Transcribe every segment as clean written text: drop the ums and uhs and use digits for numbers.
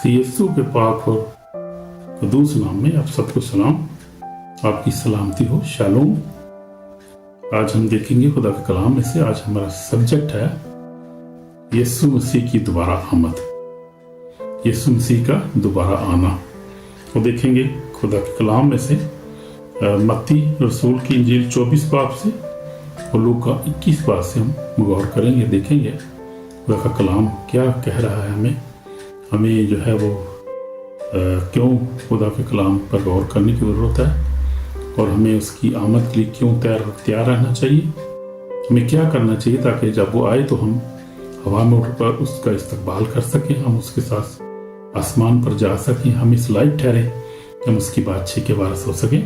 मसीह यीशु के पाक और कदूस नाम में आप सबको सलाम, आपकी सलामती हो। शालोम। आज हम देखेंगे खुदा के कलाम में से। आज हमारा सब्जेक्ट है यीशु मसीह की दोबारा आमद, यीशु मसीह का दोबारा आना। वो देखेंगे खुदा के कलाम में से मत्ती रसूल की इंजील 24 बाब से और लूका 21 बाब से हम गौर करेंगे, देखेंगे खुदा का कलाम क्या कह रहा है। हमें जो है वो क्यों खुदा के कलाम पर गौर करने की ज़रूरत है और हमें उसकी आमद के लिए क्यों तैयार रहना चाहिए। हमें क्या करना चाहिए ताकि जब वो आए तो हम हवा में उठकर उसका इस्तकबाल कर सकें, हम उसके साथ आसमान पर जा सकें, हम इस लायक ठहरें कि हम उसकी बादशाही के वारिस हो सकें।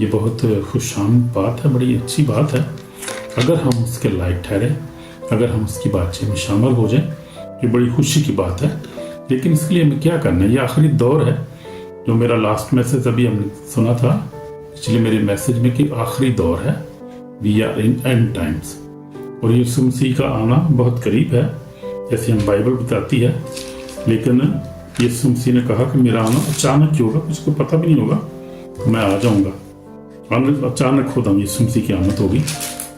ये बहुत खुशाम बात है, बड़ी अच्छी बात है। अगर हम उसके लायक ठहरें, अगर हम उसकी बादशाही में शामिल हो जाएं, ये बड़ी खुशी की बात है। लेकिन इसके लिए हमें क्या करना है? ये आखिरी दौर है, जो मेरा लास्ट मैसेज अभी हमने सुना था पिछले मेरे मैसेज में कि आखिरी दौर है, we are in end times, और यीशु मसीह का आना बहुत करीब है जैसे हम बाइबल बताती है। लेकिन यीशु मसीह ने कहा कि मेरा आना अचानक ही होगा, कुछ को पता भी नहीं होगा, तो मैं आ जाऊंगा। अचानक खुदा यीशु मसीह की आमद होगी,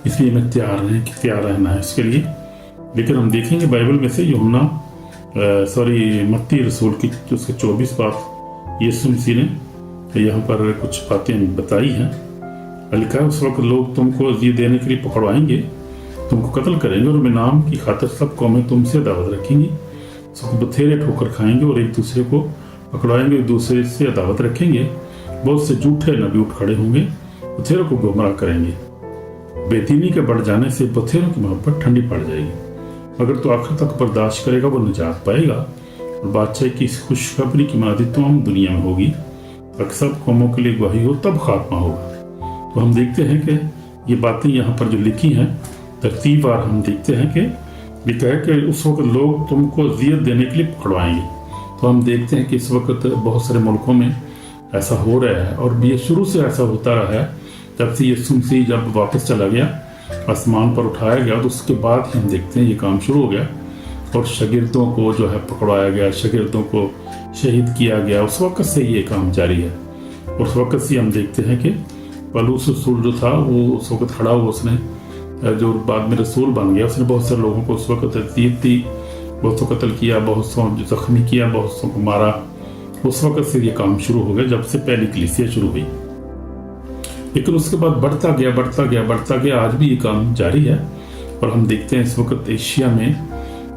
इसलिए हमें तैयार रहना है इसके लिए। लेकिन हम देखेंगे बाइबल में से यूहन्ना मत्ती रसूल की उसके 24 बाब यीशु मसीह ने यहाँ पर कुछ बातें बताई हैं। लिखा है उस वक्त लोग तुमको ये देने के लिए पकड़वाएंगे, तुमको कत्ल करेंगे और मेरे नाम की खातिर सब कौमें तुमसे दावत रखेंगी, सब बथेरे ठोकर खाएंगे और एक दूसरे को पकड़वाएंगे, एक दूसरे से दावत रखेंगे। बहुत से झूठे नबी उठ खड़े होंगे, बथेरों को गुमराह करेंगे। बेदीनी के बढ़ जाने से बथेरों की मोहब्बत ठंडी पड़ जाएगी। अगर तो आखिर तक बर्दाश्त करेगा वो निजात पाएगा। और बादशाह की इस खुशखबरी की मनादी तमाम दुनिया में होगी, ताकि सब कौमों के लिए गवाही हो, तब खात्मा होगा। तो हम देखते हैं कि ये बातें यहाँ पर जो लिखी हैं तरतीबवार हम देखते हैं कि लिखा है कि उस वक्त लोग तुमको अज़ियत देने के लिए पकड़वाएंगे। तो हम देखते हैं कि इस वक्त बहुत सारे मुल्कों में ऐसा हो रहा है, और ये शुरू से ऐसा होता रहा है। जब से यीशु मसीह जब वापस चला गया, आसमान पर उठाया गया, तो उसके बाद ही हम देखते हैं ये काम शुरू हो गया और शागिर्दों को जो है पकड़वाया गया, शागिर्दों को शहीद किया गया। उस वक्त से ये काम जारी है। उस वक्त से हम देखते हैं कि पौलुस रसूल जो था वो उस वक्त खड़ा हुआ, उसने जो बाद में रसूल बन गया, उसने बहुत सारे लोगों को उस वक्त अज़ियत दी, बहुत को कत्ल किया, बहुत सौ जख्मी किया, बहुत सौ को मारा। उस वक्त से ये काम शुरू हो गया, जब से पहली कलीसिया शुरू हुई। लेकिन उसके बाद बढ़ता गया, आज भी ये काम जारी है। और हम देखते हैं इस वक्त एशिया में,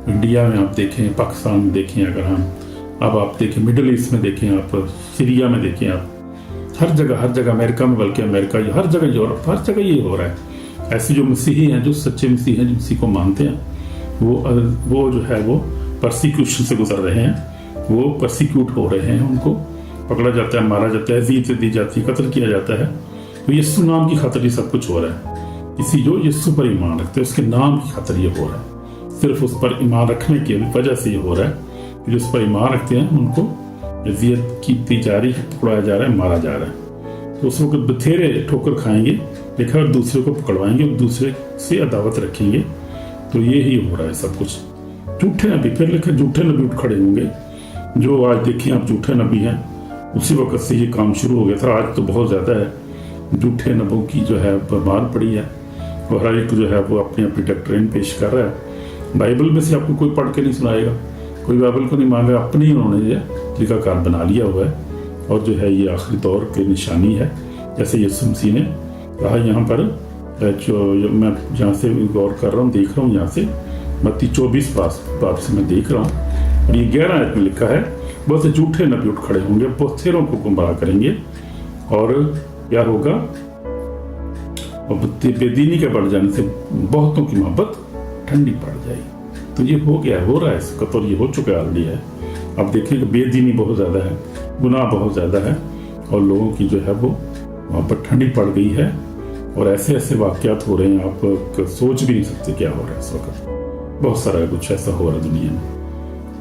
इंडिया में आप देखें, पाकिस्तान में देखें, अगर हम अब आप देखें मिडिल ईस्ट में देखें, आप सीरिया में देखें, आप हर जगह अमेरिका में, बल्कि अमेरिका हर जगह, यूरोप हर जगह ये हो रहा है। ऐसे जो मसीही हैं, जो सच्चे मसीही हैं, जो मसीह को मानते हैं, वो जो है वो परसिक्यूशन से गुजर रहे हैं, वो परसिक्यूट हो रहे हैं, उनको पकड़ा जाता है, मारा जाता है, अज़ियत दी जाती है, कत्ल किया जाता है। तो यीशु नाम की खातिर ये सब कुछ हो रहा है। किसी जो यीशु पर ईमान रखते हैं उसके नाम की खातिर ये हो रहा है। सिर्फ उस पर ईमान रखने की वजह से ये हो रहा है कि जो उस पर ईमान रखते हैं उनको अज़ियत की जा रही है, पकड़ाया जा रहा है, मारा जा रहा है। तो उस वक्त बथेरे ठोकर खाएंगे, लिखा और दूसरे को पकड़वाएंगे और दूसरे से अदावत रखेंगे। तो ये ही हो रहा है सब कुछ। झूठे नबी, फिर लिखा झूठे नबी उठ खड़े होंगे, जो आज देखें आप झूठे नबी हैं। उसी वक्त से ये काम शुरू हो गया था। आज तो बहुत ज़्यादा है, झूठे नबों की जो है बरबार पड़ी है, और हर एक जो है वो अपनी अपनी डॉक्ट्रिन पेश कर रहा है। बाइबल में से आपको कोई पढ़ के नहीं सुनाएगा, कोई बाइबल को नहीं मांगा, अपने ही उन्होंने जो तरीकाकार बना लिया हुआ है। और जो है ये आखिरी दौर की निशानी है, जैसे यीशु मसीह ने कहा यहाँ पर, जो मैं जहाँ से गौर कर रहा हूँ, देख रहा हूँ यहाँ से मत्ती 24 बाब से मैं देख रहा हूँ, और ये 11 आयत में लिखा है, बहुत से झूठे नबी उठ खड़े होंगे, बथेरों को गुमराह करेंगे, और क्या होगा? और बेदीनी के बढ़ जाने से बहुतों की मोहब्बत ठंडी पड़ जाएगी। तो ये हो गया, हो रहा है इस वक्त, और ये हो चुका ऑलरेडी है। अब देखें कि बेदीनी बहुत ज़्यादा है, गुनाह बहुत ज़्यादा है, और लोगों की जो है वो मोहब्बत ठंडी पड़ गई है। और ऐसे ऐसे वाक़यात हो रहे हैं, आप सोच भी नहीं सकते क्या हो रहा है इस वक्त। बहुत सारा कुछ ऐसा हो रहा है दुनिया में,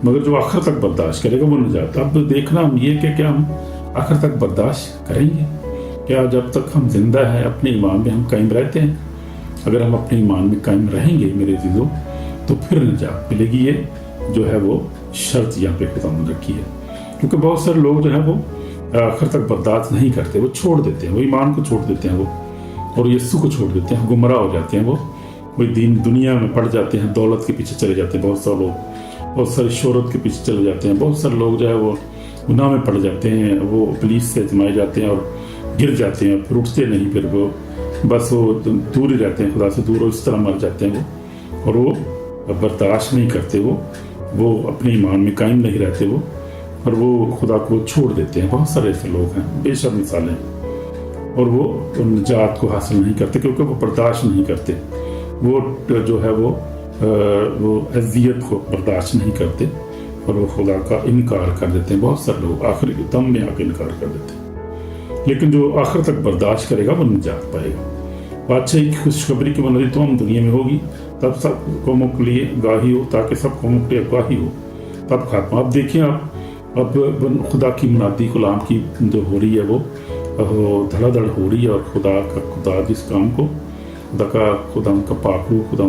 मगर जो आखिर तक बर्दाश्त करेगा वो निजात। अब देखना हम ये कि क्या हम आखिर तक बर्दाश्त करेंगे? क्या जब तक हम जिंदा हैं अपने ईमान में हम कायम रहते हैं? अगर हम अपने ईमान में कायम रहेंगे मेरे अज़ीज़ों, तो फिर निजात मिलेगी। ये जो है वो शर्त यहाँ पे खुदा ने रखी है। क्योंकि बहुत सारे लोग जो है वो आखिर तक बर्दाश्त नहीं करते, वो छोड़ देते हैं, वो ईमान को छोड़ देते हैं वो, और यीशु को छोड़ देते हैं, गुमराह हो जाते हैं, वो दीन दुनिया में पड़ जाते हैं, दौलत के पीछे चले जाते हैं बहुत सारे लोग, बहुत सारी शोहरत के पीछे चले जाते हैं, बहुत सारे लोग जो है वो गुनाह में पड़ जाते हैं, वो पुलिस से आजमाए जाते हैं और गिर जाते हैं, फिर उठते नहीं, फिर वो बस वो दूर ही रहते हैं, खुदा से दूर, और इस तरह मर जाते हैं वो, और वो बर्दाश्त नहीं करते, वो अपने ईमान में कायम नहीं रहते वो, और वो खुदा को छोड़ देते हैं। बहुत सारे ऐसे लोग हैं, बेशक मिसालें, और वो निजात को हासिल नहीं करते क्योंकि वो बर्दाश्त नहीं करते, वो जो है वो अज़ियत को बर्दाश्त नहीं करते, और वो खुदा का इनकार कर देते हैं। बहुत सारे लोग आखिरी दम में आके इनकार कर देते हैं, लेकिन जो आखिर तक बर्दाश्त करेगा वो निजात पाएगा। बादशाह की खुशखबरी की बुनियादी तो हम दुनिया में होगी, तब सब कौमों के लिए गाही हो, ताकि सब कौमों के लिए अगवाही हो, तब खात्मा। अब देखिए आप, अब खुदा की मुनादी गुलाम की जो हो रही है वो धड़ाधड़ हो रही है, और खुदा जिस काम को खुदा का पाकरू खुदा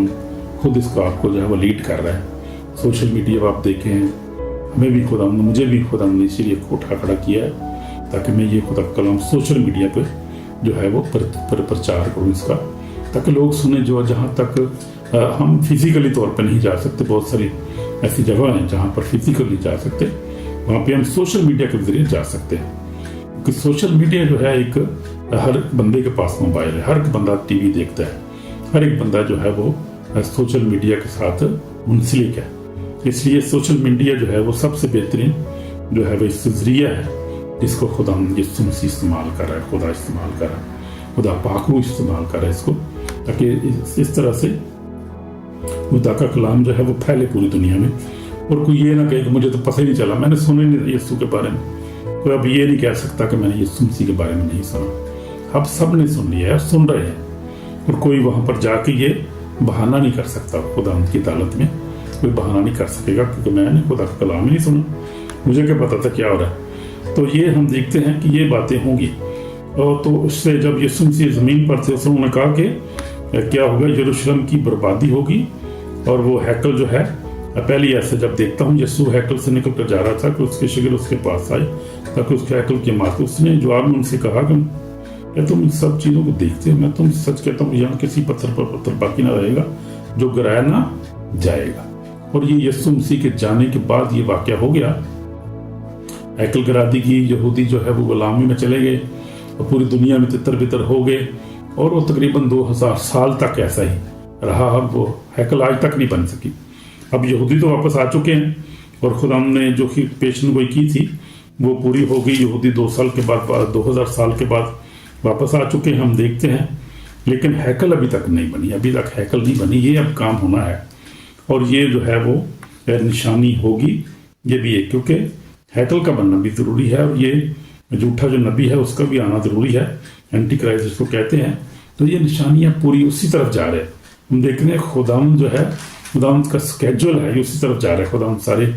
खुद इस काम को जो है वो लीड कर रहा है। सोशल मीडिया आप देखें, हमें भी खुदा, मुझे भी खुदा ने इसीलिए उठा खड़ा किया है ताकि मैं ये खुदा का कलाम सोशल मीडिया पे जो है वो प्रचार करूँ इसका, ताकि लोग सुने। जो जहाँ तक हम फिजिकली तौर पर नहीं जा सकते, बहुत सारी ऐसी जगह हैं जहाँ पर फिजिकली जा सकते, वहाँ पे हम सोशल मीडिया के जरिए जा सकते हैं। क्योंकि सोशल मीडिया जो है एक, हर बंदे के पास मोबाइल है, हर बंदा टीवी देखता है, हर एक बंदा जो है वो सोशल मीडिया के साथ मुंसलिक है। इसलिए सोशल मीडिया जो है वो सबसे बेहतरीन जो है वो जरिया है जिसको खुदा यीशु मसीह इस्तेमाल कर रहा है, खुदा इस्तेमाल कर रहा है, खुदा पाकरू इस्तेमाल कर रहा है इसको, ताकि इस तरह से खुदा का कलाम जो है वो फैले पूरी दुनिया में। और कोई ये ना कहे कि मुझे तो पता ही नहीं चला, मैंने सुना ही नहीं यीशु के बारे में। कोई अब ये नहीं कह सकता कि मैंने यीशु मसीह के बारे में नहीं सुना। अब सब ने सुन लिया है, सुन रहे हैं, और कोई वहाँ पर जाके ये बहाना नहीं कर सकता। खुदा की अदालत में कोई बहाना नहीं कर सकेगा क्योंकि मैंने खुदा का कलाम ही नहीं सुना, मुझे क्या पता था क्या हो रहा है। तो ये हम देखते हैं कि ये बातें होंगी। और तो उससे जब यीशु मसीह ज़मीन पर थे, उन्होंने कहा कि क्या होगा, यरूशलेम की बर्बादी होगी, और वो हैकल जो है, पहले ऐसे जब देखता हूँ यीशु हैकल से निकल कर जा रहा था कि उसके शिगिर उसके पास आए ताकि उसके हैकल की मारते। उसने जवाब में उनसे कहा कि तुम सब चीज़ों को देखते हो, मैं तुम सच कहता हूँ, यहाँ किसी पत्थर पर पत्थर बाकी ना रहेगा जो गिराया ना जाएगा। और ये यीशु मसीह के जाने के बाद ये वाक़या हो गया। हैकल गिरा दी गई, यहूदी जो है वो गुलामी में चले गए और पूरी दुनिया में तितर बितर हो गए, और वो तकरीबन 2000 साल तक ऐसा ही रहा। अब वो हैकल आज तक नहीं बन सकी। अब यहूदी तो वापस आ चुके हैं, और खुदा ने जो पेशन गोई की थी वो पूरी हो गई। यहूदी 2 साल के बाद, 2000 साल के बाद वापस आ चुके हैं, हम देखते हैं। लेकिन हैकल अभी तक नहीं बनी, अभी तक हैकल नहीं बनी। ये अब काम होना है, और ये जो है वो निशानी होगी। ये भी है क्योंकि हैकल का बनना भी ज़रूरी है, और ये झूठा जो नबी है उसका भी आना ज़रूरी है, एंटी क्राइस्ट जिसको कहते हैं। तो ये निशानियाँ पूरी उसी तरफ जा रहे हैं। हम देख रहे हैं खुदावंद जो है, खुदावंद का स्केड्यूल है, ये उसी तरफ जा रहा है। खुदावंद सारे,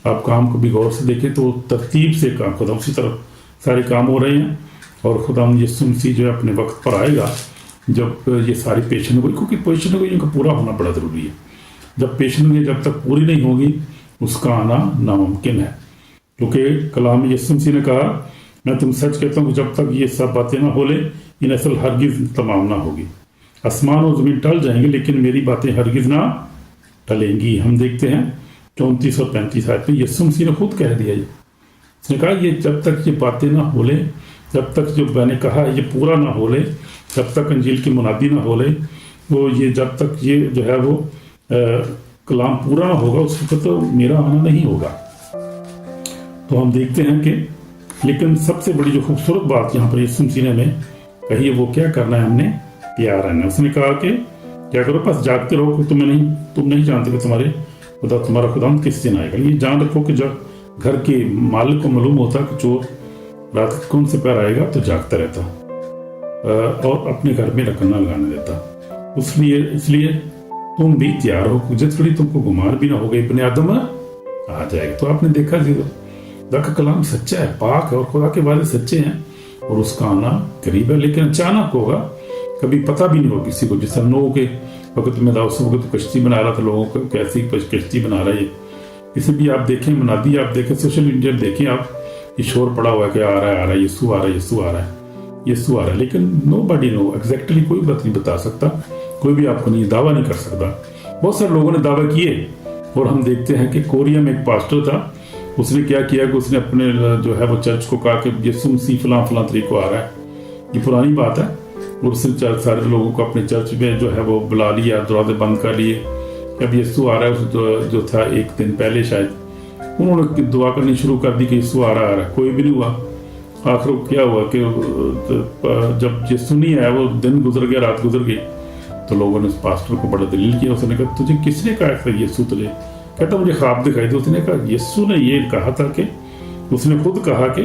आप काम को भी गौर से देखें तो तरतीब से काम, खुदा उसी तरफ सारे काम हो रहे हैं। और खुदावंद यीशु मसीह जो है अपने वक्त पर आएगा जब ये सारी पेशन गोई, क्योंकि पेशन गोई इनका पूरा होना बड़ा ज़रूरी है। जब पेशन गोई जब तक पूरी नहीं होगी उसका आना नामुमकिन है, क्योंकि कलाम यीशु मसीह ने कहा, मैं तुम सच कहता हूँ जब तक ये सब बातें ना बोले ये नस्ल हरगिज़ तमाम ना होगी। आसमान और ज़मीन टल जाएंगे लेकिन मेरी बातें हरगिज़ ना टलेंगी। हम देखते हैं 34 और 35 आयत में यीशु मसीह ने खुद कह दिया, उसने कहा ये जब तक ये बातें ना बोले, जब तक जो मैंने कहा ये पूरा ना बोले, जब तक अंजील की मुनादी ना बोले, वो ये जब तक ये जो है वो कलाम पूरा ना होगा उस वक्त तो मेरा आना नहीं होगा। तो हम देखते हैं कि, लेकिन सबसे बड़ी जो खूबसूरत बात यहाँ पर यीशु मसीह ने हमें कही है वो क्या करना है, हमने तैयार रहना है। उसने कहा कि क्या करो, बस जागते रहो, तुम नहीं जानते कि तुम्हारा खुदा किस दिन आएगा। ये जान रखो कि जब घर के मालिक को मालूम होता कि चोर रात कौन से पैर आएगा तो जागता रहता और अपने घर में रखना लगाने देता। इसलिए तुम भी तैयार हो, जिस घड़ी तुमको गुमार भी ना हो गई, इब्ने आदम आ जाएगा। तो आपने देखा जी, खुदा का कलाम सच्चा है, पाक है, और खुदा के वादे सच्चे हैं, और उसका आना करीब है। लेकिन अचानक होगा, कभी पता भी नहीं होगा किसी को। जैसे नूह के वक्त में दाऊद तो कश्ती बना रहा था, लोगों को कैसी कश्ती बना रहा है, किसी भी आप देखें मुनादी, आप देखें सोशल मीडिया देखें आप, ये शोर पड़ा हुआ है कि आ रहा है यीशु आ रहा है, यीशु आ रहा है, यीशु आ रहा है, लेकिन नोबडी नो एग्जैक्टली, कोई बात नहीं बता सकता, कोई भी आपको नहीं दावा नहीं कर सकता। बहुत सारे लोगों ने दावा किए, और हम देखते हैं कि कोरिया में एक पास्टर था, उसने क्या किया कि उसने अपने जो है वो चर्च को कहा कि यीशु मसीह फलां फलां तरीक को आ रहा है, ये पुरानी बात है, और उसने सारे लोगों को अपने चर्च में जो है वो बुला लिया, दरवाजे बंद कर लिए। अब यीशु आ रहा है, जो था एक दिन पहले शायद उन्होंने दुआ करनी शुरू कर दी कि यीशु आ रहा है, कोई भी नहीं हुआ। आखिर क्या हुआ कि जब यीशु नहीं आया, वो दिन गुजर गया, रात गुजर गई, तो लोगों ने उस पास्टर को बड़ा दलील किया। उसने कहा तुझे किसने कहा था यीशु तुझे? कहता मुझे ख्वाब दिखाई दे। उसने कहा यीशु ने ये कहा था कि उसने खुद कहा कि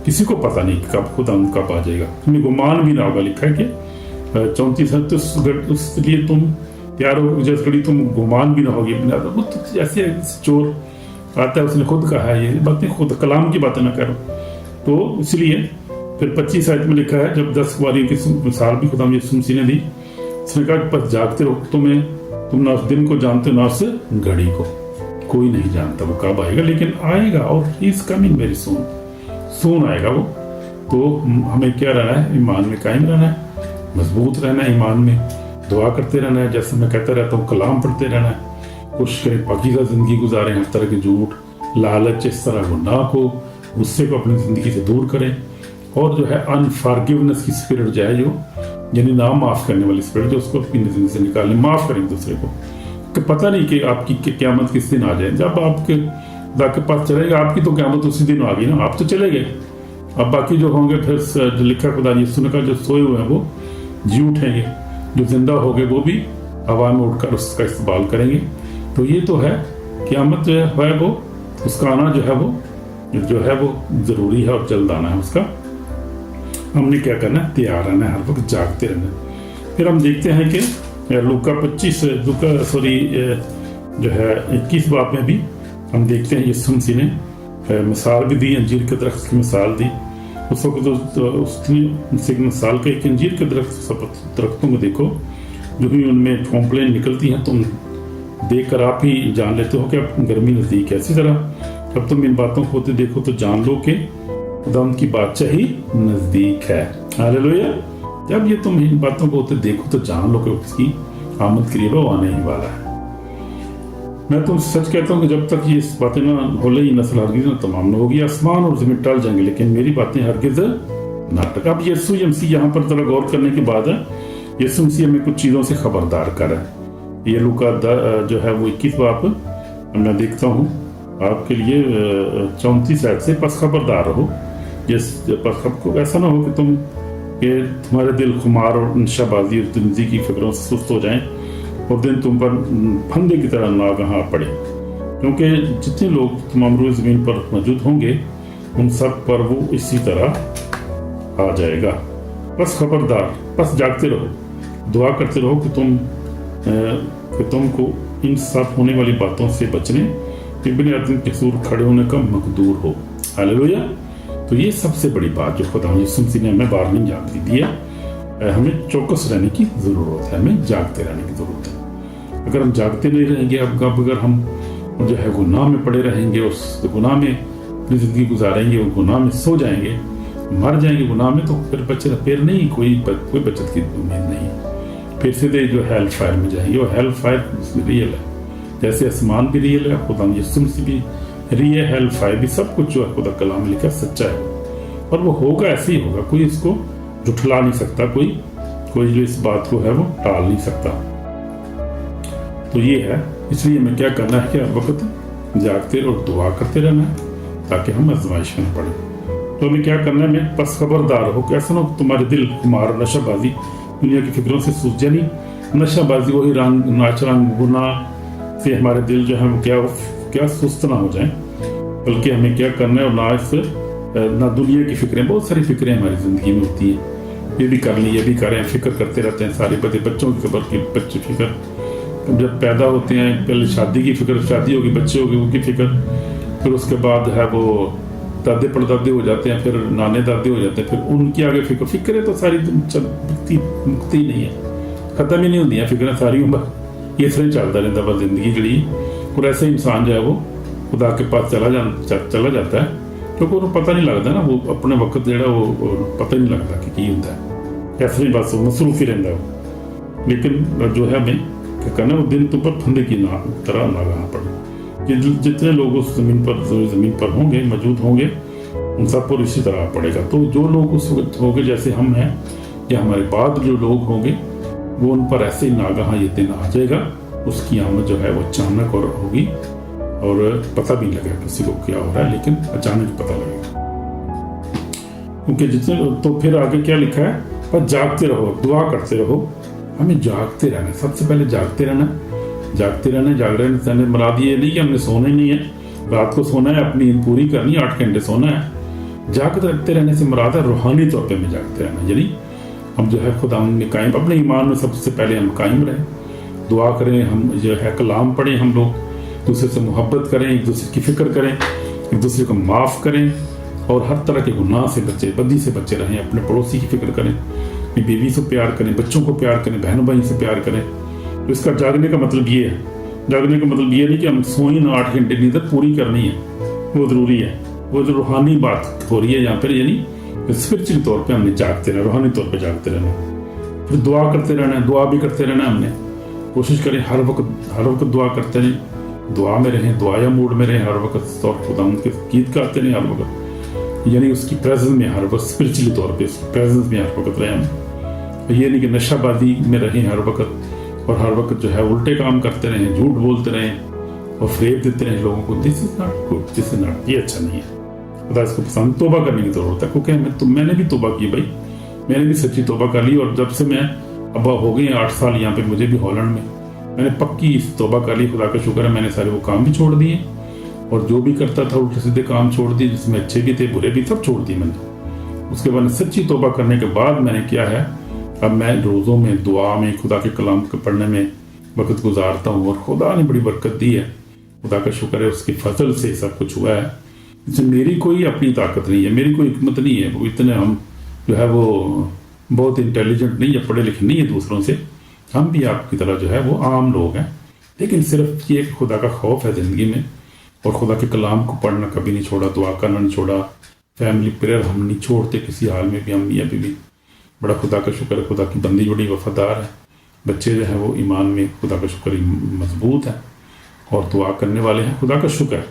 किसी को पता नहीं कब खुदा कब आ जाएगा, तुम्हें गुमान भी ना होगा। लिखा है कि 34 है, तो उसलिए तुम तैयार हो जिस घड़ी तुम गुमान भी ना होगी अपने आप। वो तो ऐसे चोर आता है, उसने खुद कहा है, ये बातें खुद कलाम की बातें ना करो। तो इसलिए फिर 25 आयत में लिखा है, जब 10 कुंवारियों की मिसाल भी खुदा यीशु मसीह ने दी, उसने कहा बस जागते रहो, तुम ना उस दिन को जानते हो ना उस घड़ी को, कोई नहीं जानता वो कब आएगा, लेकिन आएगा, और he is coming very soon आएगा वो। तो हमें क्या रहना है? ईमान में कायम रहना है, मजबूत रहना है, ईमान में दुआ करते रहना है, जैसे मैं कहता रहता हूँ कलाम पढ़ते रहना है, कोशिश करें पाकीज़ा जिंदगी गुजारें, हर तरह के झूठ, लालच, इस तरह गुनाह को, गुस्से को अपनी जिंदगी से दूर करें, और जो है अनफॉरगिवनेस की स्पिरिट जो है, जो यानी ना माफ करने वाली स्पिरिट, जो उसको अपनी जिंदगी से निकालें, माफ करें दूसरे को। कि पता नहीं कि आपकी क़यामत किस दिन आ जाए, जब आपके खुदा के पास चलेगा, आपकी तो क़यामत उसी दिन आ गई ना, आप तो चले गए। अब बाकी जो होंगे फिर जो लिखा खुदा यीशु ने कहा जो सोए हुए हैं वो जी उठेंगे, जो जिंदा हो गए वो भी हवा में उठकर उसका इस्तेमाल करेंगे। तो ये तो है क़यामत जो है वो, उसका आना जो है वो ज़रूरी है, और जल्द आना है उसका। हमने क्या करना है? तैयार रहना है, हर वक्त जागते रहना है। फिर हम देखते हैं कि लूका 21 बाब में भी हम देखते हैं यीशु मसीह ने मिसाल भी दी, अंजीर के दरख्त की मिसाल दी। उस वक्त उसने उनसे एक मिसाल का, एक अंजीर के दरख्तों को देखो, जो भी उनमें कॉम्प्लेन निकलती हैं, तुम देख कर आप ही जान लेते हो कि अब गर्मी नज़दीक है। इसी तरह अब तुम इन बातों को होते देखो तो जान लो कि खुदा उनकी बादशाही नज़दीक है। हालेलुया। जब ये तुम इन बातों को होते देखो तो जान लो कि उसकी आमद करीब है, वो आने ही वाला है। मैं तुम सच कहता हूँ कि जब तक ये बातें ना बोले, ये नस्ल हरगिज़ न तमाम न होगी। आसमान और ज़मीन टल जाएंगे, लेकिन मेरी बातें हरगिज़ ना टक। अब यीशु मसीह यहाँ पर जरा गौर करने के बाद है, यीशु मसीह हमें कुछ चीज़ों से खबरदार कर है। ये लूका जो है वो 21 बाब मैं देखता हूँ आपके लिए 34 आयत से, बस खबरदार रहो, को ऐसा ना हो कि तुम्हारे दिल खुमार और नशाबाजी और जिंदगी की फिक्रों से सुस्त हो जाएं, और दिन तुम पर फंदे की तरह नागहां पड़े, क्योंकि जितने लोग तमाम रोज ज़मीन पर मौजूद होंगे, उन सब पर वो इसी तरह आ जाएगा। बस खबरदार, बस जागते रहो, दुआ करते रहो कि तुमको इन सब होने वाली बातों से बचने, इब्ने आदम के सूर खड़े होने का मकदूर हो। हालेलुया। तो ये सबसे बड़ी बात जो खुदा यीशु मसीह ने हमें वार्निंग याद दी है, हमें चौकस रहने की ज़रूरत है, हमें जागते रहने की ज़रूरत है। अगर हम जागते नहीं रहेंगे, अगर हम जो है गुनाह में पड़े रहेंगे, उस गुनाह में अपनी ज़िंदगी गुजारेंगे, उस गुनाह में सो जाएंगे, मर जाएंगे गुनाह में, तो फिर नहीं कोई बचत की उम्मीद नहीं, फिर सीधे जो हेल फायर में जाएंगे। और हेल फायर रियल है, जैसे आसमान भी रियल है, खुदा यीशु मसीह भी रियल, हेल फायर भी, सब कुछ जो है खुदा कलाम में लिखा सच्चा है, और वो होगा, ऐसे ही होगा। कोई इसको जुठला नहीं सकता, कोई जो इस बात को है वो टाल नहीं सकता। तो ये है, इसलिए हमें क्या करना है कि हर वक्त जागते और दुआ करते रहना है, ताकि हम आजमाइश में पड़े। तो हमें क्या करना है? हमें बस खबरदार हो कि ऐसा ना हो तुम्हारे दिल तुम्हारा नशाबाजी दुनिया की फिक्रों से सूझ जाए। नहीं, नशाबाजी वही रंग नाच रंग गुनाह से हमारे दिल जो है वो क्या सुस्त ना हो जाए, बल्कि हमें क्या करना है, और ना दुनिया की फिक्रें, बहुत सारी फिक्रें हमारी ज़िंदगी में होती हैं, ये भी कर ली, ये भी करें, फिक्र करते रहते हैं सारे बच्चों की खबर की, बच्चे फिक्र जब पैदा होते हैं, पहले शादी की फिक्र, शादी होगी, बच्चे होगी, उनकी फिक्र, फिर उसके बाद है वो दादे परदादे हो जाते हैं, फिर नाने दादे हो जाते हैं, फिर उनकी आगे फिक्रें तो सारी मुक्ति नहीं है, ख़त्म ही नहीं होती हैं फिक्रें सारी उम्र, ये तरह चलता रहता बस ज़िंदगी जड़ी। और ऐसे इंसान जो है वो खुदा के पास चला जाता है, क्योंकि उन्हें पता नहीं लगता ना, वो अपने वक्त जो वो पता ही नहीं लगता कि की होंदा है, कैसे भी बस मसरूफ ही रहता है। लेकिन जो है हमें क्या करना, वो दिन तो पर फंदे की तरह लगाना पड़े। जितने लोग उस ज़मीन पर होंगे, मौजूद होंगे, उन सब पर इसी तरह पड़ेगा। तो जो लोग उस वक्त होंगे जैसे हम हैं, या हमारे बाद जो लोग होंगे, वो उन पर ऐसे ही नागाह ये दिन आ जाएगा, उसकी आमद जो है वो अचानक और होगी, और पता भी नहीं लगेगा किसी को क्या हो रहा है, लेकिन अचानक पता लगेगा। क्योंकि जितने तो फिर आगे क्या लिखा है, पर जागते रहो, दुआ करते रहो। हमें जागते रहना, सबसे पहले जागते रहना। जागरण से मुराद ये नहीं कि हमने सोना ही नहीं है, रात को सोना है, अपनी नींद पूरी करनी, 8 घंटे सोना है। जागते रहने से मुराद है रूहानी तौर पे हमें जागते रहना, यानी हम जो है खुदा में कायम, अपने ईमान में सबसे पहले हम कायम रहें, दुआ करें, हम जो है कलाम पढ़ें, हम लोग दूसरे से मोहब्बत करें, एक दूसरे की फिक्र करें, एक दूसरे को माफ़ करें, और हर तरह के गुनाह से बचे, बदी से बचे रहें। अपने पड़ोसी की फिक्र करें, अपनी बीवी से प्यार करें, बच्चों को प्यार करें, बहन भाई से प्यार करें। तो इसका जागने का मतलब ये है, जागने का मतलब ये नहीं कि हम सोई ना, 8 घंटे नींद पूरी करनी है, वो ज़रूरी है। वो जो रूहानी बात हो रही है यहाँ पर, यानी स्पिरिचुअल तौर पे हमने जागते रहना, रूहानी तौर पे जागते रहना। फिर दुआ करते रहना, दुआ भी करते रहना। हमने कोशिश करें हर वक्त दुआ करते रहें, दुआ में रहें, दुआया मूड में रहें हर वक्त, और खुदा के गीत गाते रहें हर वक्त, यानी उसकी प्रेजेंस में हर वक्त, स्पिरिचुअली तौर पे उसकी प्रेजेंस में हर वक्त रहें हम। ये नहीं कि नशाबादी में रहें हर वक्त, और हर वक्त जो है उल्टे काम करते रहें, झूठ बोलते रहें और फेब देते रहें लोगों को। This is not good, this is not, ये अच्छा नहीं है। खुदा इसको पसंद, तोबा करने की जरूरत है। क्योंकि मैंने भी तोबा की भाई, मैंने भी सच्ची तोबा कर ली, और जब से मैं अब हो गए 8 साल यहाँ पे मुझे भी हॉलैंड में, मैंने पक्की तोबा कर ली। खुदा का शुक्र है, मैंने सारे वो काम भी छोड़ दिए, और जो भी करता था उल्टे सीधे काम छोड़ दिए, जिसमें अच्छे भी थे बुरे भी, सब छोड़ दिए मैंने। उसके बाद सच्ची तोबा करने के बाद मैंने किया है, अब मैं रोज़ों में, दुआ में, खुदा के कलाम को पढ़ने में वक्त गुजारता हूँ, और खुदा ने बड़ी बरकत दी है। खुदा का शुक्र है, उसके फजल से सब कुछ हुआ है। इसमें मेरी कोई अपनी ताकत नहीं है, मेरी कोई हिकमत नहीं है। वो इतने हम जो है वो बहुत इंटेलिजेंट नहीं है, पढ़े लिखे नहीं है दूसरों से, हम भी आपकी तरह जो है वो आम लोग हैं। लेकिन सिर्फ ये खुदा का खौफ है ज़िंदगी में, और खुदा के कलाम को पढ़ना कभी नहीं छोड़ा, दुआ करना नहीं छोड़ा, फैमिली प्रेयर हम नहीं छोड़ते किसी हाल में भी। हम अभी भी बड़ा खुदा का शुक्र है, खुदा की बंदी बड़ी वफादार है, बच्चे जो है वो ईमान में खुदा का शुक्र मजबूत है, और दुआ करने वाले हैं, खुदा का शुक्र है।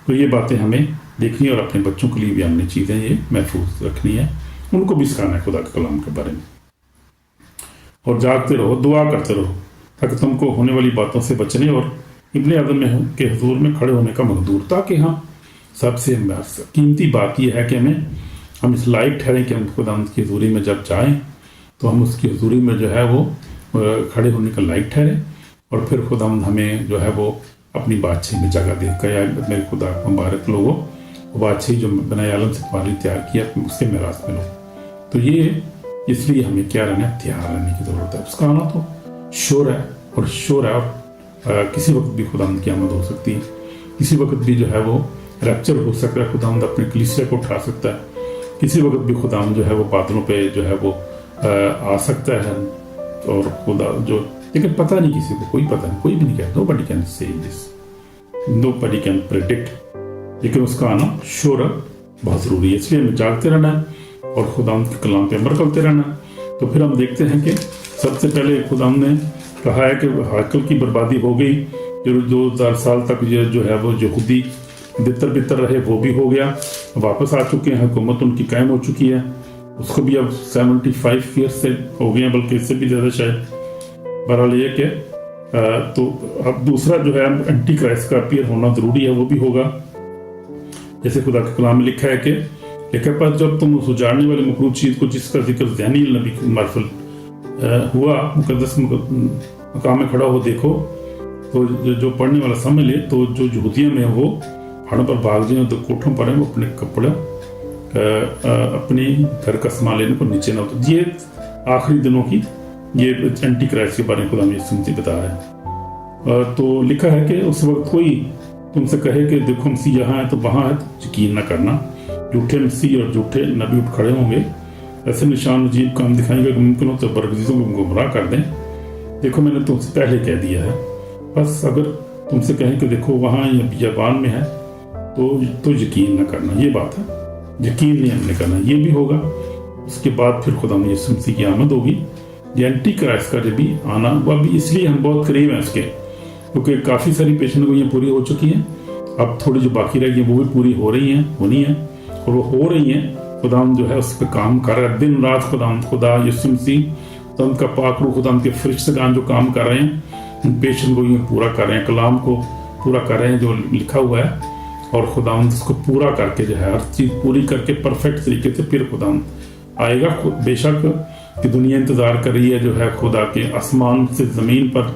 तो ये बातें हमें देखनी, और अपने बच्चों के लिए भी हमने चीज़ें ये महफूज रखनी है, उनको भी सिखाना है खुदा के कलाम के बारे में। और जागते रहो, दुआ करते रहो, ताकि तुमको होने वाली बातों से बचने और इब्ने आदम के हुजूर में खड़े होने का मकदूर। ताकि हम सबसे कीमती बात यह है कि हम इस लायक ठहरें कि हम खुदा की हजूरी में जब जाएं तो हम उसकी हजूरी में जो है वो खड़े होने का लायक ठहरें, और फिर खुदा हमें जो है वो अपनी बादशाही में जगह दे। कया मेरे खुदा मुबारक लोगों, वो बादशाही जो बनाए आलम से तुम्हारी तैयार किया, उसके मेराज में लो। तो ये इसलिए हमें क्या रहना है, तैयार रहने की ज़रूरत है। उसका आना तो शोर है, और किसी वक्त भी खुदावंद की आमद हो सकती है, किसी वक्त भी जो है वो रैप्चर हो सकता है, खुदावंद अपने कलीसिया को उठा सकता है, किसी वक्त भी खुदावंद जो है वो बादलों पे जो है वो आ सकता है। और खुदा जो, लेकिन पता नहीं किसी को, कोई पता नहीं, कोई भी नहीं कहता, nobody can say this, nobody can predict, लेकिन उसका आना शोर बहुत ज़रूरी है। इसलिए हमें जागते रहना है और खुदावंद के कलाम पे अमल करते रहना है। तो फिर हम देखते हैं कि सबसे पहले खुदावंद ने कहा है कि हैकल की बर्बादी हो गई, जो 2000 साल तक ये जो है वो यहूदी तितर बितर रहे, वो भी हो गया, वापस आ चुके हैं, हुकूमत उनकी कायम हो चुकी है। उसको भी अब 75 ईयर्स से हो गए हैं, बल्कि इससे भी ज़्यादा शायद। बहरहाल ये कि तो अब दूसरा जो है एंटी क्राइस्ट का अपीयर होना ज़रूरी है, वो भी होगा। जैसे खुदा के कलाम में लिखा है कि लेकिन पर जब तुम उस उजाड़ने वाले मकरूह चीज़ को जिसका जिक्र दानियल नबी मार्फल हुआ मुकद्दस मकाम में खड़ा हो देखो, तो जो पढ़ने वाला समझ ले, तो जो यहूदिया में वो पहाड़ों पर भाग जाए, तो कोठों पर वो अपने कपड़े अपने घर का सामान लेने को नीचे ना उतर। ये आखिरी दिनों की ये एंटी क्राइस्ट के बारे में खुदा हमें सुनती बता रहा है। तो लिखा है कि उस वक्त कोई तुमसे कहे कि देखो मसीह यहाँ है तो वहाँ है, तो यकीन न करना। झूठे मसीह और झूठे नबी उठ खड़े होंगे, ऐसे निशान अजीब काम दिखाएंगे कि मुमकिन हो तो बरगजीजों को गुमराह कर दें। देखो मैंने तुमसे पहले कह दिया है, बस अगर तुमसे कहें कि देखो वहाँ या बियाबान में है तो यकीन न करना, ये बात है, यकीन नहीं हमने करना, ये भी होगा। उसके बाद फिर खुदा यीशु मसीह की आमद होगी। ये एंटी क्राइस्ट का भी आना, वो अभी इसलिए हम बहुत करीब हैं उसके, क्योंकि काफ़ी सारी पेशेंट गोइयाँ पूरी हो चुकी हैं, अब थोड़ी जो बाकी रह गई वो भी पूरी हो रही हैं, होनी है, और वो हो रही हैं। खुदाम जो है उस पर काम कर रहा है दिन रात। खुदा यीशु मसीह तो उनका पाक रूह, खुदा उनके फरिश्तेगान जो काम कर रहे हैं, उन पेशेंट गोइयों पूरा कर रहे हैं, कलाम को पूरा कर रहे हैं जो लिखा हुआ है, और खुदावंद उसको पूरा करके जो है हर चीज़ पूरी करके परफेक्ट तरीके से फिर खुदावंद आएगा। बेशक कि दुनिया इंतज़ार कर रही है जो है खुदा के, आसमान से ज़मीन पर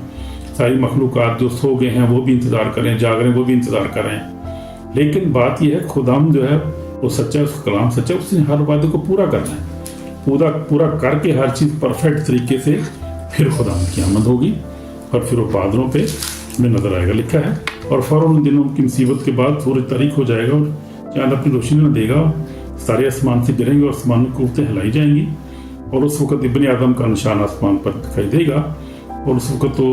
सारी मखलूक़ात जो सो गए हैं वो भी इंतज़ार कर रहे हैं, जाग रहे हैं, वो भी इंतज़ार कर रहे हैं। लेकिन बात यह है खुदावंद जो है वो सच्चा है, उसका कलाम सच्चा है, उसने हर वादे को पूरा करना है, पूरा करके हर चीज़ परफेक्ट तरीके से फिर खुदावंद की आमद होगी, और फिर वो बादलों पे में नजर आएगा। लिखा है और फौरन उन दिनों की मुसीबत के बाद सूरज तारीक हो जाएगा और चांद अपनी रोशनी न देगा, सारे आसमान से गिरेंगे और आसमान में कुर्तें हिलाई जाएंगी, और उस वक्त इब्ने आदम का निशान आसमान पर दिखाई देगा, और उस वक्त तो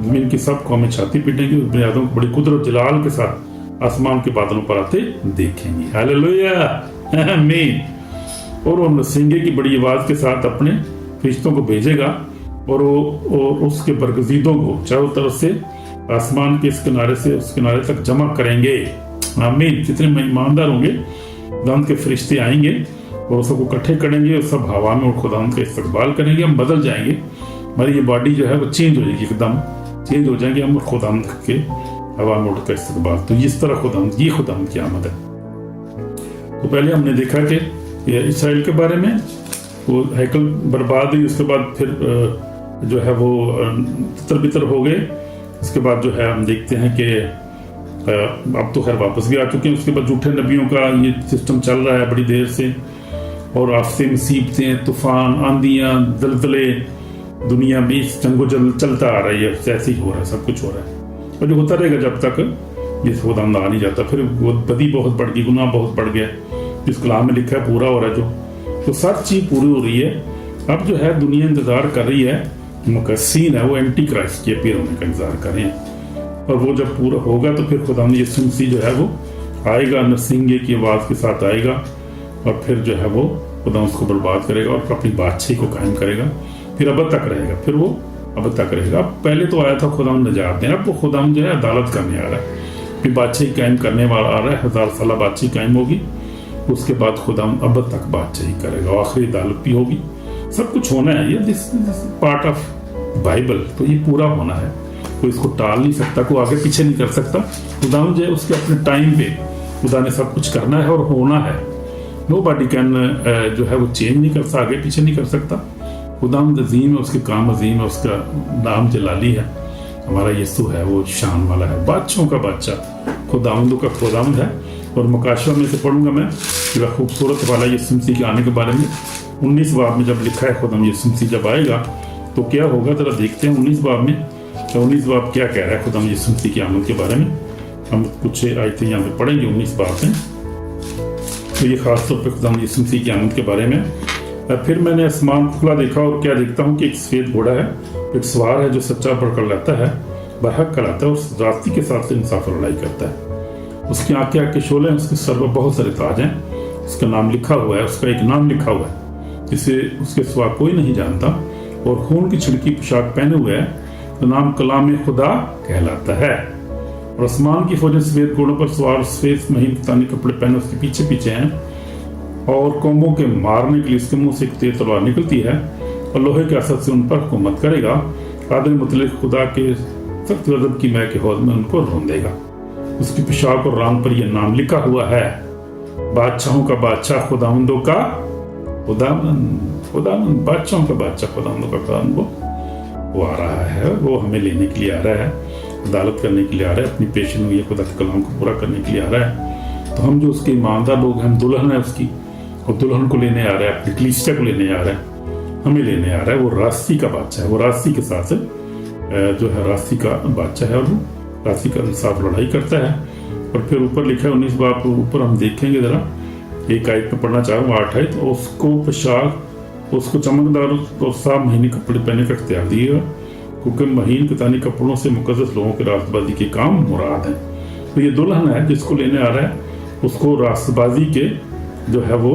जमीन की सब कौमें छाती पीटेंगी, इब्ने आदम को बड़ी कुदरत जलाल के साथ आसमान के बादलों पर आते देखेंगे। हालेलुया, आमीन। और वो नसींगे की बड़ी आवाज के साथ अपने फरिश्तों को भेजेगा, और उसके बरगजीदों को चारों तरफ से आसमान के इस किनारे से उस किनारे तक जमा करेंगे। आमीन। कितने ईमानदार होंगे। खुदावंद के फरिश्ते आएंगे और सबको इकट्ठे करेंगे, और सब हवा में और खुदावंद का इस्तकबाल करेंगे। हम बदल जाएंगे, हमारी ये बॉडी जो है वो चेंज हो जाएगी, एकदम चेंज हो जाएंगे हम, खुदावंद के हवा में उड़कर इस्तकबाल। तो इस तरह खुदावंद, ये खुदावंद की आमद है। तो पहले हमने देखा कि इसराइल के बारे में, वो हैकल बर्बाद हुई, उसके बाद फिर जो है वो तितर बितर हो गए। उसके बाद जो है हम देखते हैं कि अब तो खैर वापस भी आ चुके हैं। उसके बाद झूठे नबियों का ये सिस्टम चल रहा है बड़ी देर से, और आफते मुसीबतें, तूफान, आंधियाँ, दलदले, दुनिया में इस जंगो जल चलता आ रही है, ऐसे ही हो रहा है, सब कुछ हो रहा है, और जो होता रहेगा जब तक ये खुदावंद आ नहीं जाता। फिर वो बदी बहुत बढ़ गई, गुनाह बहुत बढ़ गया, जिस कलाम में लिखा है पूरा हो रहा है जो, तो सब चीज पूरी हो रही है। अब जो है दुनिया इंतजार कर रही है, मुकस्सीन है वो एंटी क्राइस्ट के अपीयर होने का इंतजार कर रहे हैं, और वो जब पूरा होगा तो फिर खुदावंद यीशु मसीह जो है वो आएगा, नरसिंगे की आवाज के साथ आएगा, और फिर जो है वो खुदावंद उसको बर्बाद करेगा और अपनी बादशाही को कायम करेगा, फिर अब तक रहेगा, फिर वो अब तक रहेगा। अब पहले तो आया था खुदावंद निजात देना, अब वो खुदावंद जो है अदालत करने आ रहा है, फिर बादशाही कायम करने वाला आ रहा है, 1000 साल बादशाही कायम होगी, उसके बाद खुदावंद अब तक बादशाही करेगा, आखिरी अदालत भी होगी, सब कुछ होना है। ये दिस पार्ट ऑफ बाइबल, तो ये पूरा होना है, कोई इसको टाल नहीं सकता, कोई आगे पीछे नहीं कर सकता। खुदावंद जो है उसके अपने टाइम पे खुदा ने सब कुछ करना है और होना है। नोबडी कैन जो है वो चेंज नहीं कर सकता, आगे पीछे नहीं कर सकता। खुदावंद अजीम है, उसके काम अजीम है, उसका नाम जलाली है, हमारा यीशु है वो शान वाला है, बादशाहों का बादशाह, खुदावंदों का खुदावंद है। और मुकाशवा में से पढ़ूंगा मैं पूरा खूबसूरत वाला यीशु मसीह के आने के बारे में। 19 बाब में जब लिखा है खुदावंद यीशु मसीह जब आएगा तो क्या होगा, जरा देखते हैं 19 बाब में। 19 बाब क्या कह रहा है खुदावंद यीशु मसीह की आमद के बारे में। हम कुछ आयतें यहाँ पे पढ़ेंगे 19 बाब में, तो ये खास तौर पर खुदावंद यीशु मसीह की आमद के बारे में। फिर मैंने आसमान खुला देखा, और क्या देखता हूँ कि एक सफेद घोड़ा है, एक सवार है जो सच्चा पढ़कर लाता है, बरहक कराता है, और रास्ते के साथ इंसाफ और लड़ाई करता है। उसकी आंखें आंख के शोले हैं, उसके सर पर बहुत सारे ताज हैं, उसका नाम लिखा हुआ है, उसका एक नाम लिखा हुआ है जिसे उसके सिवा कोई नहीं जानता, और खून की छिड़की पोशाक पहने हुए है, तो नाम कलाम खुदा कहलाता है। और आसमान की फौजें सफेद घोड़ों पर सवार सफेद महीन तानी कपड़े पहने उसके पीछे पीछे हैं, और कौमों के मारने के लिए उसके मुंह से एक तेज तलवार निकलती है, और लोहे के असर से उन पर हुकूमत करेगा। कादिर मुतल्लिक खुदा के सख्त गज़ब की मैं के हौज में उनको रोंदेगा। उसकी पोशाक और राम पर यह नाम लिखा हुआ है, बादशाहों का बादशाह, खुदावंदों का खुदावंद, खुदावंद बादशाहों का बादशाह, खुदावंदों का खुदावंद। वो आ रहा है, वो हमें लेने के लिए आ रहा है, अदालत करने के लिए आ रहा है, अपनी पेशन हुई खुदा के कलाम को पूरा करने के लिए आ रहा है। तो हम जो उसके ईमानदार लोग हैं, हम दुल्हन है उसकी, और दुल्हन को लेने आ रहा है, अपनी कलीसिया को लेने आ रहा है, हमें लेने आ रहा है। वो रास्ती का बादशाह है, वो रास्ती के साथ जो है रास्ती का बादशाह है, और वो रास्ती का इंसाफ लड़ाई करता है। और फिर ऊपर लिखा है 19 बाब ऊपर हम देखेंगे जरा, एक आयत में पढ़ना चाह रहा हूँ 8 आयत। उसको पोशाक, उसको चमकदार और साफ महीने कपड़े पहने का इख्तियार दिएगा, क्योंकि महीन कतानी कपड़ों से मुकद्दस लोगों के रास्तबाजी के काम मुराद हैं। तो ये दुल्हन है जिसको लेने आ रहा है, उसको रास्तबाजी के जो है वो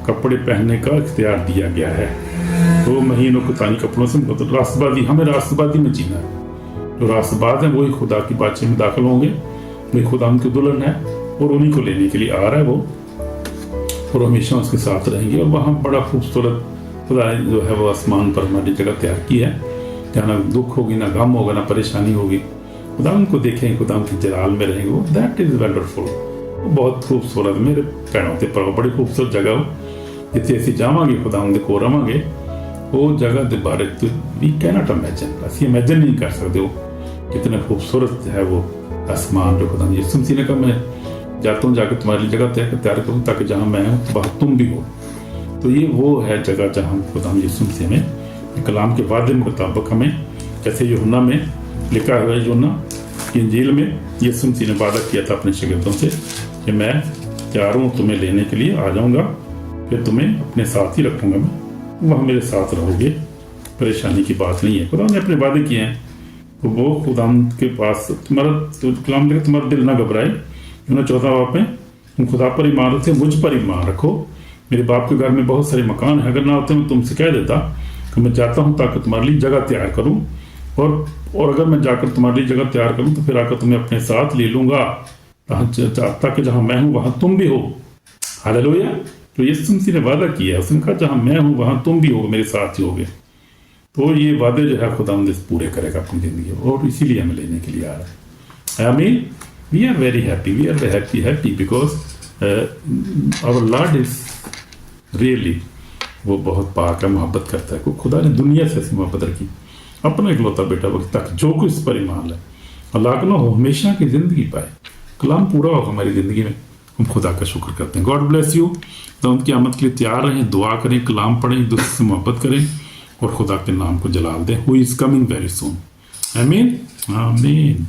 कपड़े पहनने का इख्तियार दिया गया है। 2 महीनों के तानी कपड़ों से मतलब रास्तबाजी, हमें रास्तबाजी में जीना है। जो रास्तबाज है वही खुदा की बातचीत में दाखिल होंगे, वही खुदा उनकी दुल्हन है और उन्हीं को लेने के लिए आ रहा है वो, और हमेशा उसके साथ रहेंगे। और वहाँ बड़ा खूबसूरत खुदा ने जो है वो आसमान पर हमारी जगह तैयार की है, जहाँ ना दुख होगी, ना गम होगा, ना परेशानी होगी। खुदा उनको देखेंगे, खुदा उनके जलाल में रहेंगे। वो दैट इज़ वंडरफुल, बहुत खूबसूरत मेरे पैरों से पर बड़ी खूबसूरत जगह हो जिथे असीं जावांगे, खुदा उनके को रवांगे। वो जगह के बारे वी कैनॉट इमेजिन, असीं इमेजिन नहीं कर सकते हो कितना खूबसूरत है वो आसमान जो खुदा ने यीशु मसीह ने कहा मैं जाता हूँ जाकर तुम्हारी जगह तैयार करूँ ताकि जहाँ मैं हूँ वहाँ तुम भी हो। तो ये वो है जगह जहाँ खुदा यीशु मसीह में कलाम के वादे मुताबिक हमें, जैसे यूहन्ना में लिखा हुआ है, यूहन्ना की इंजील में यीशु मसीह ने वादा किया था अपने शागिर्दों से कि मैं तैयार हूँ तुम्हें लेने के लिए, आ जाऊँगा, फिर तुम्हें अपने साथ ही रखूँगा, मैं वहाँ मेरे साथ रहोगे, परेशानी की बात नहीं है। खुदा ने अपने वादे किए हैं, तो वो खुदा के पास तुम्हारा तो कलाम लिखा तुम्हारा दिल ना घबराए। यूहन्ना 14 में तुम खुदा पर ईमान रखते, मुझ पर ईमान रखो, मेरे बाप के घर में बहुत सारे मकान है, अगर ना होते मैं तुमसे कह देता कि मैं जाता हूँ ताकि तुम्हारे लिए जगह तैयार करूँ, और अगर मैं जाकर तुम्हारे लिए जगह तैयार करूँ तो फिर आकर तुम्हें अपने साथ ले लूँगा ताकि जहाँ मैं हूँ वहाँ तुम भी हो। हालेलुया। तो यीशु मसीह ने वादा किया, उसने कहा जहाँ मैं हूँ वहाँ तुम भी हो, मेरे साथ ही होगे। तो ये वादे जो है खुदा पूरे करेगा अपनी जिंदगी, और इसीलिए हमें लेने के लिए आ रहा है। I mean we are very happy, we are happy because our lord is really, वो बहुत पाक है, मोहब्बत करता है। खुदा ने दुनिया से ऐसी मोहब्बत रखी, अपना इकलौता बेटा वक्त तक जो कुछ इस पर ईमान है अल्लाह ना हो हमेशा की जिंदगी पाए। कलाम पूरा हो हमारी जिंदगी में, हम खुदा का शुक्र करते हैं। God bless you. तो उनकी आमद के लिए तैयार रहें, दुआ करें, कलाम पढ़ें, एक दूसरे से मोहब्बत करें और खुदा के नाम को जलाल दें। Who is coming very soon. आमीन आमीन।